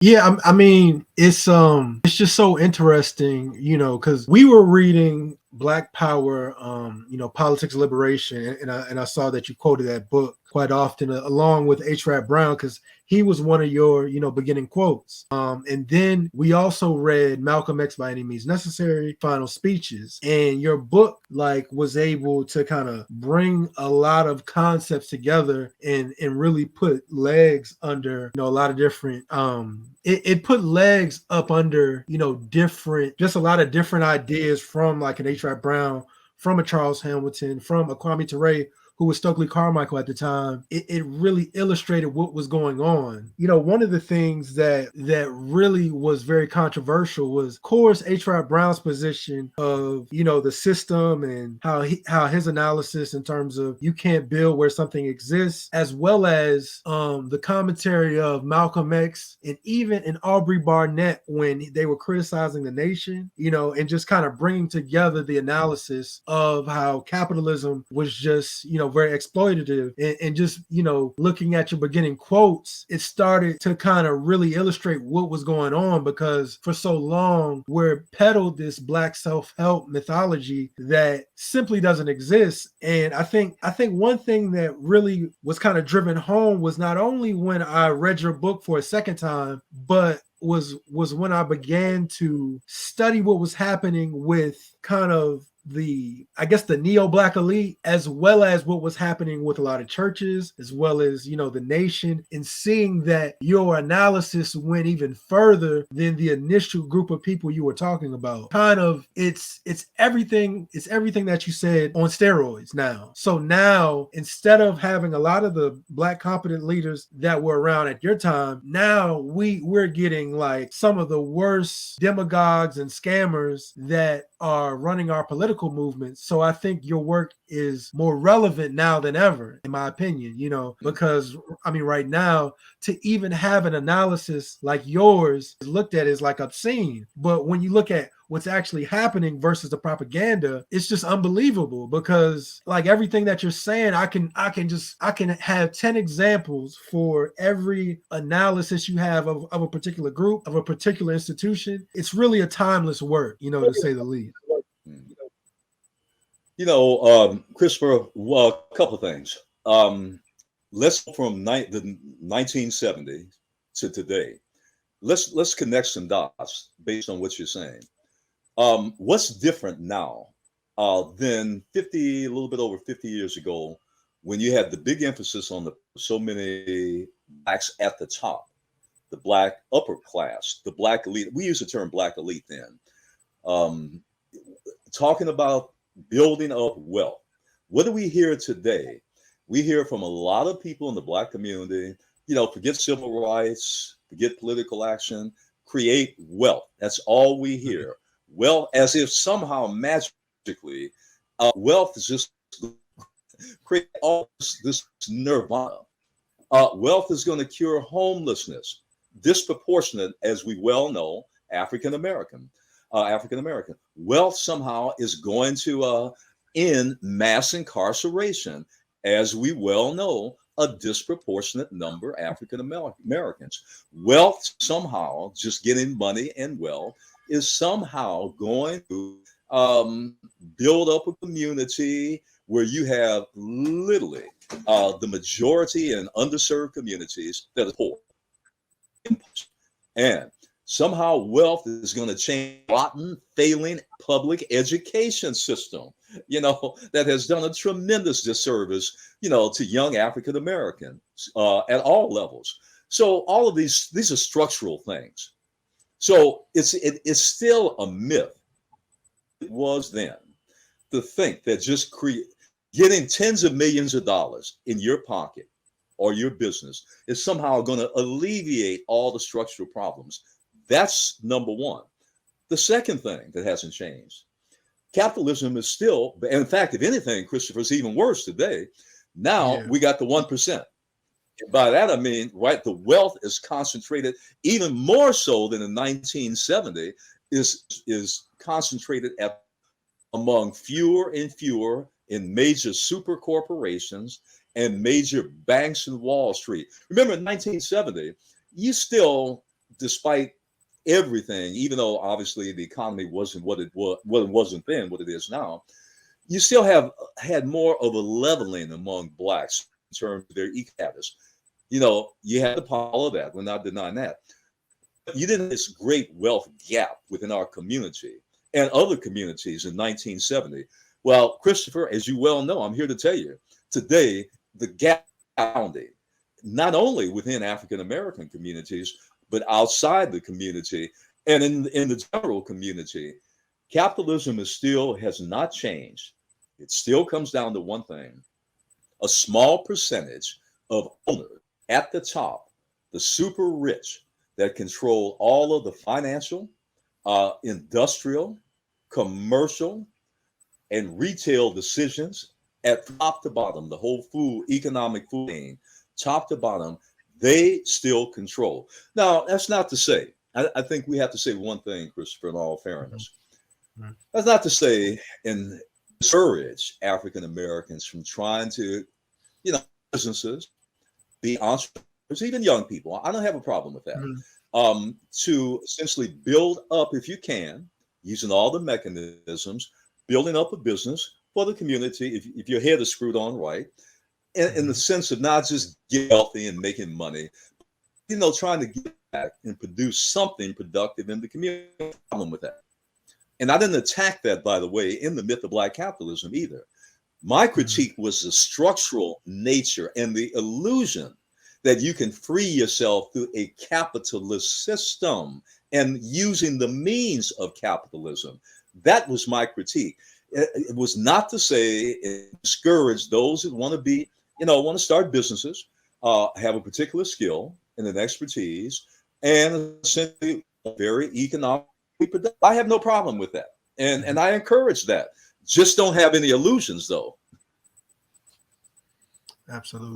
Yeah, I mean, it's just so interesting, because we were reading Black Power, Politics of Liberation, and I saw that you quoted that book quite often, along with H. Rat Brown, because he was one of your, beginning quotes. And then we also read Malcolm X by Any Means Necessary, Final Speeches, and your book like was able to kind of bring a lot of concepts together and really put legs under, a lot of different it put legs up under, different, just a lot of different ideas from like an H. Rap Brown, from a Charles Hamilton, from a Kwame Ture, who was Stokely Carmichael at the time. It really illustrated what was going on. One of the things that really was very controversial was, of course, H. Rap Brown's position of, the system and how his analysis in terms of you can't build where something exists, as well as the commentary of Malcolm X and even in Aubrey Barnett when they were criticizing the nation, and just kind of bringing together the analysis of how capitalism was just, very exploitative, and just, looking at your beginning quotes, it started to kind of really illustrate what was going on, because for so long we're peddled this black self-help mythology that simply doesn't exist. And I think one thing that really was kind of driven home was not only when I read your book for a second time, but was when I began to study what was happening with kind of the neo-black elite, as well as what was happening with a lot of churches, as well as, the nation, and seeing that your analysis went even further than the initial group of people you were talking about. Kind of it's everything that you said on steroids now. So now, instead of having a lot of the black competent leaders that were around at your time, now we're getting like some of the worst demagogues and scammers that are running our political movements. So I think your work is more relevant now than ever, in my opinion, because I mean, right now, to even have an analysis like yours is looked at as like obscene. But when you look at what's actually happening versus the propaganda, it's just unbelievable, because like everything that you're saying, I can have 10 examples for every analysis you have of a particular group, of a particular institution. It's really a timeless work, to say the least. Christopher, well, a couple of things. Let's go from the 1970s to today. Let's connect some dots based on what you're saying. What's different now than 50, a little bit over 50 years ago, when you had the big emphasis on the so many blacks at the top, the black upper class, the black elite. We use the term black elite then. Um, Talking about building up wealth. What do we hear today? We hear from a lot of people in the black community, forget civil rights, forget political action, create wealth. That's all we hear. Wealth, as if somehow magically, wealth is just create all this nirvana. Wealth is going to cure homelessness, disproportionate, as we well know, African American. Wealth somehow is going to end mass incarceration, as we well know, a disproportionate number of African Americans. Wealth somehow, just getting money and wealth, is somehow going to build up a community where you have literally the majority in underserved communities that are poor. And somehow wealth is going to change rotten, failing public education system, that has done a tremendous disservice, to young African Americans at all levels. So all of these are structural things. So it's still a myth. It was then to think that just getting tens of millions of dollars in your pocket or your business is somehow going to alleviate all the structural problems. That's number one. The second thing that hasn't changed, capitalism is still, in fact, if anything, Christopher, is even worse today. Now Yeah. we got the 1%. By that, I mean, right, the wealth is concentrated even more so than in 1970, is concentrated among fewer and fewer in major super corporations and major banks in Wall Street. Remember, in 1970, you still despite everything, even though obviously the economy wasn't what it was, what it wasn't then, what it is now, you still have had more of a leveling among blacks in terms of their status. You know, you had to follow that. We're not denying that. You didn't have this great wealth gap within our community and other communities in 1970. Well, Christopher, as you well know, I'm here to tell you today, the gap founding, not only within African American communities, but outside the community and in the general community, capitalism is still has not changed. It still comes down to one thing: a small percentage of owners at the top, the super rich that control all of the financial, industrial, commercial, and retail decisions at top to bottom, the whole economic food chain, top to bottom, they still control. Now, that's not to say, I think we have to say one thing, Christopher, in all fairness. Mhm. That's not to say and discourage African Americans from trying to, you know, businesses, be entrepreneurs, even young people. I don't have a problem with that. Mhm. To essentially build up, if you can, using all the mechanisms, building up a business for the community, if your head is screwed on right, in the Mhm. sense of not just getting wealthy and making money, you know, trying to get back and produce something productive in the community. No problem with that. And I didn't attack that, by the way, in the myth of black capitalism either. My Mhm. critique was the structural nature and the illusion that you can free yourself through a capitalist system and using the means of capitalism. That was my critique. It was not to say discourage those that want to be, you know, want to start businesses, have a particular skill and an expertise, and essentially very economically productive. I have no problem with that, and Mhm. I encourage that. Just don't have any illusions, though. Absolutely.